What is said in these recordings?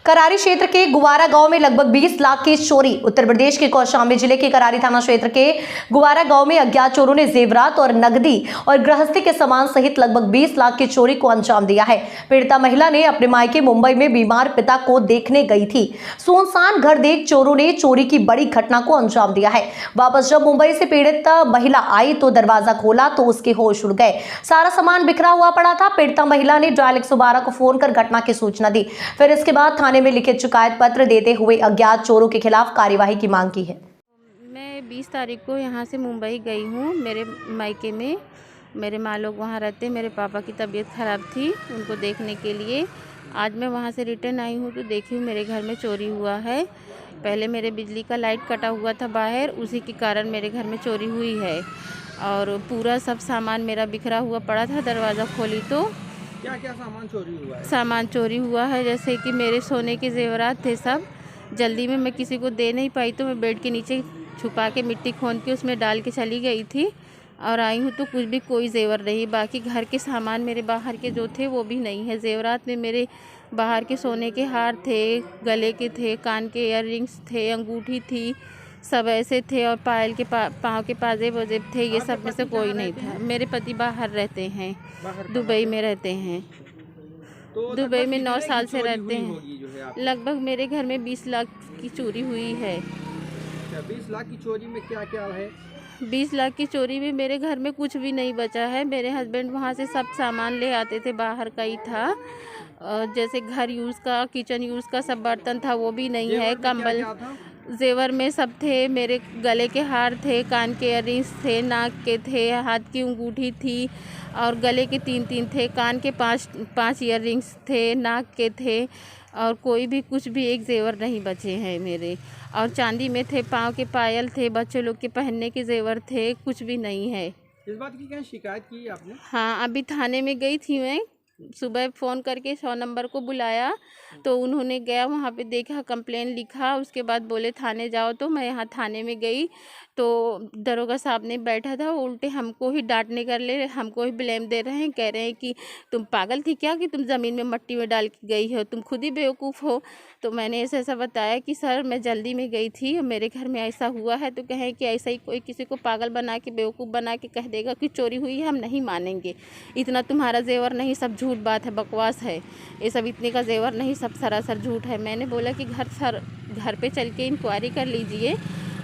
करारी क्षेत्र के गुवारा गांव में लगभग 20 लाख की चोरी। उत्तर प्रदेश के कौशाम्बी जिले के करारी थाना क्षेत्र के गुवारा गांव में अज्ञात चोरों ने जेवरात और नकदी और गृहस्थी के सामान सहित लगभग 20 लाख की चोरी को अंजाम दिया है। पीड़िता महिला ने अपने मायके मुंबई में बीमार पिता को देखने गई थी। सुनसान घर देख चोरों ने चोरी की बड़ी घटना को अंजाम दिया है। वापस जब मुंबई से पीड़ित महिला आई तो दरवाजा खोला तो उसके होश उड़ गए। सारा सामान बिखरा हुआ पड़ा था। पीड़िता महिला ने डायल 112 को फोन कर घटना की सूचना दी। फिर इसके बाद थाने में लिखित शिकायत पत्र देते हुए अज्ञात चोरों के खिलाफ कार्यवाही की मांग की है। मैं 20 तारीख को यहाँ से मुंबई गई हूँ। मेरे मायके में मेरे माँ लोग वहाँ रहते। मेरे पापा की तबीयत ख़राब थी, उनको देखने के लिए आज मैं वहाँ से रिटर्न आई हूँ तो देखी हूँ मेरे घर में चोरी हुआ है। पहले मेरे बिजली का लाइट कटा हुआ था बाहर, उसी के कारण मेरे घर में चोरी हुई है और पूरा सब सामान मेरा बिखरा हुआ पड़ा था। दरवाज़ा खोली तो क्या क्या सामान चोरी हुआ है? सामान चोरी हुआ है जैसे कि मेरे सोने के जेवरात थे सब। जल्दी में मैं किसी को दे नहीं पाई तो मैं बेड के नीचे छुपा के मिट्टी खोद के उसमें डाल के चली गई थी और आई हूँ तो कुछ भी कोई जेवर नहीं। बाकी घर के सामान मेरे बाहर के जो थे वो भी नहीं है। जेवरात में मेरे बाहर के सोने के हार थे, गले के थे, कान के इयररिंग्स थे, अंगूठी थी, सब ऐसे थे और पायल के पाँव के पाजेब वजेब थे। ये सब में से कोई नहीं था। मेरे पति बाहर रहते हैं, दुबई में रहते हैं। तो दुबई में 9 साल से रहते हैं। लगभग मेरे घर में 20 लाख की चोरी हुई है। 20 लाख की चोरी में क्या क्या है? 20 लाख की चोरी में मेरे घर में कुछ भी नहीं बचा है। मेरे हस्बैंड वहाँ से सब सामान ले आते थे, बाहर का ही था। जैसे घर यूज़ का, किचन यूज़ का सब बर्तन था वो भी नहीं है। कंबल जेवर में सब थे। मेरे गले के हार थे, कान के इयररिंग्स थे, नाक के थे, हाथ की अंगूठी थी और गले के 3 थे, कान के 5 इयररिंग्स थे, नाक के थे और कोई भी कुछ भी एक जेवर नहीं बचे हैं मेरे। और चांदी में थे, पाँव के पायल थे, बच्चे लोग के पहनने के जेवर थे, कुछ भी नहीं है। इस बात की क्या शिकायत की आपने? हाँ, अभी थाने में गई थी मैं। सुबह फ़ोन करके 100 नंबर को बुलाया तो उन्होंने गया वहाँ पे देखा, कंप्लेन लिखा, उसके बाद बोले थाने जाओ। तो मैं यहाँ थाने में गई तो दरोगा साहब ने बैठा था, उल्टे हमको ही डांटने कर ले, हमको ही ब्लेम दे रहे हैं। कह रहे हैं कि तुम पागल थी क्या कि तुम ज़मीन में मट्टी में डाल के गई हो, तुम खुद ही बेवकूफ़ हो। तो मैंने ऐसा बताया कि सर मैं जल्दी में गई थी और मेरे घर में ऐसा हुआ है। तो कहें कि ऐसा ही कोई किसी को पागल बना के, बेवकूफ़ बना के कह देगा कि चोरी हुई है, हम नहीं मानेंगे। इतना तुम्हारा जेवर नहीं, सब झूठ बात है, बकवास है, ये सब इतने का जेवर नहीं, सब सरासर झूठ है। मैंने बोला कि घर पे चल के इंक्वायरी कर लीजिए।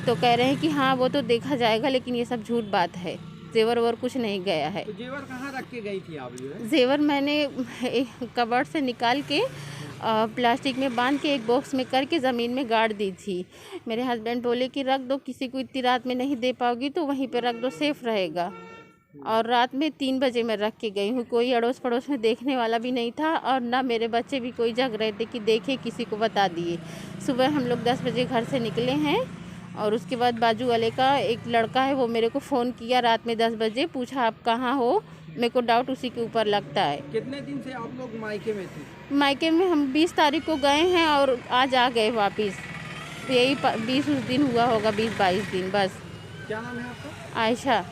तो कह रहे हैं कि हाँ वो तो देखा जाएगा, लेकिन ये सब झूठ बात है, जेवर और कुछ नहीं गया है। तो जेवर कहाँ रख के गई थी आप? जेवर मैंने कबर्ड से निकाल के प्लास्टिक में बांध के एक बॉक्स में करके ज़मीन में गाड़ दी थी। मेरे हस्बैंड बोले कि रख दो, किसी को इतनी रात में नहीं दे पाओगी तो वहीं पे रख दो, सेफ रहेगा। और रात में 3 बजे मैं रख के गई हूँ। कोई अड़ोस पड़ोस में देखने वाला भी नहीं था और ना मेरे बच्चे भी कोई जग रहे थे कि देखे, किसी को बता दिए। सुबह हम लोग 10 बजे घर से निकले हैं और उसके बाद बाजू वाले का एक लड़का है, वो मेरे को फ़ोन किया रात में 10 बजे, पूछा आप कहाँ हो। मेरे को डाउट उसी के ऊपर लगता है। कितने दिन से आप लोग मायके में थी? मायके में हम 20 तारीख को गए हैं और आज आ गए वापस। यही 20 दिन हुआ होगा, 20-22 दिन बस। क्या नाम है आपका? आयशा।